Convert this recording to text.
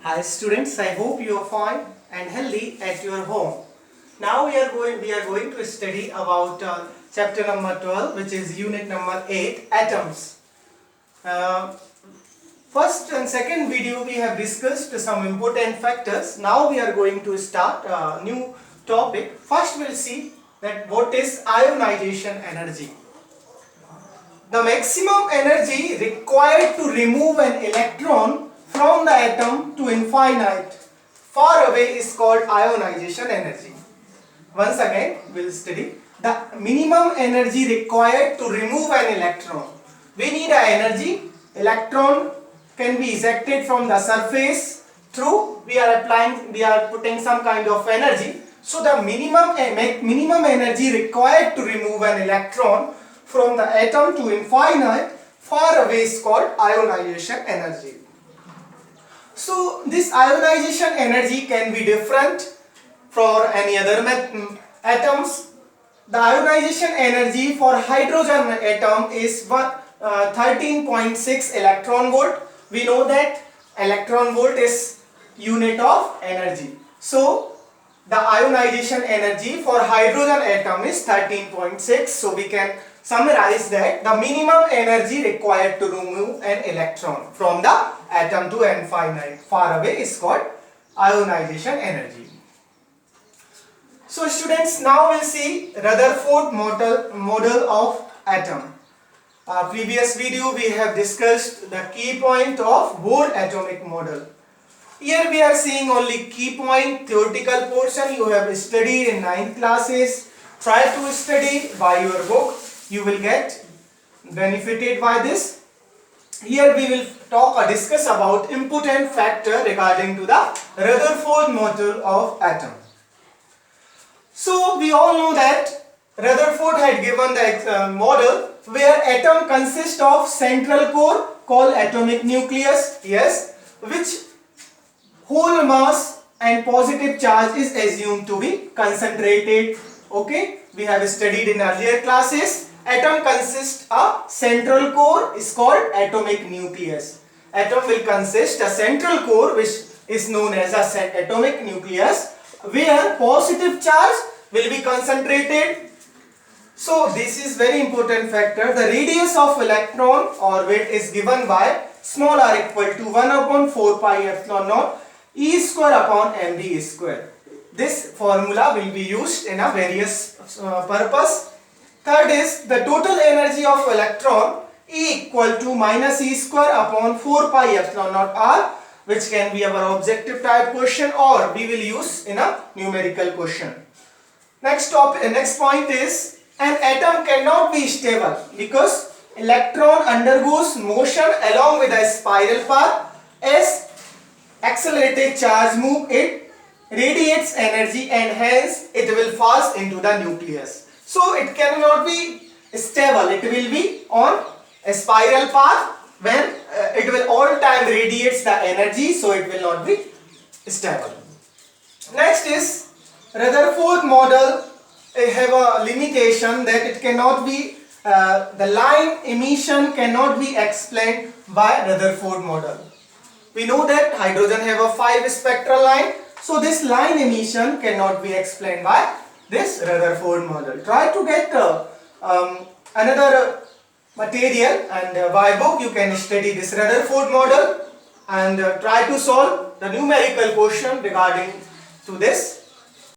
Hi students, I hope you are fine and healthy at your home. Now we are going to study about chapter number 12, which is unit number 8, atoms. Uh, First and second video we have discussed some important factors. Now we are going to start a new topic. First we'll see that what is ionization energy. The maximum energy required to remove an electron from the atom to infinite far away is called ionization energy. Once again, we'll study the minimum energy required to remove an electron. We need an energy. Electron can be ejected from the surface through we are putting some kind of energy. So the minimum energy required to remove an electron from the atom to infinite far away is called ionization energy. So this ionization energy can be different for any other atoms. The ionization energy for hydrogen atom is 13.6 electron volt. We know that electron volt is unit of energy. So the ionization energy for hydrogen atom is 13.6. So we can summarize that the minimum energy required to remove an electron from the atom to infinite far away is called ionization energy. So students, now we'll see Rutherford model of atom. Previous video we have discussed the key point of Bohr atomic model. Here we are seeing only key point theoretical portion you have studied in 9th classes. Try to study by your book. You will get benefited by this. Here we will talk or discuss about important factor regarding to the Rutherford model of atom. So we all know that Rutherford had given the model where atom consists of central core called atomic nucleus, yes, which whole mass and positive charge is assumed to be concentrated. Okay, we have studied in earlier classes. Atom consists a central core is called atomic nucleus. Atom will consist a central core which is known as a atomic nucleus where positive charge will be concentrated. So this is very important factor. The radius of electron orbit is given by small r equal to 1 upon 4 pi epsilon naught E square upon mv square. This formula will be used in a various purpose. Third is the total energy of electron E equal to minus E square upon 4 pi epsilon naught r, which can be our objective type question or we will use in a numerical question. Next point is an atom cannot be stable because electron undergoes motion along with a spiral path. As accelerated charge move, it radiates energy and hence it will pass into the nucleus. So it cannot be stable, it will be on a spiral path when it will all time radiates the energy, so it will not be stable. Next is Rutherford model have a limitation that it cannot be the line emission cannot be explained by Rutherford model. We know that hydrogen have a 5 spectral line, so this line emission cannot be explained by this Rutherford model. Try to get another material and by book you can study this Rutherford model and try to solve the numerical question regarding to this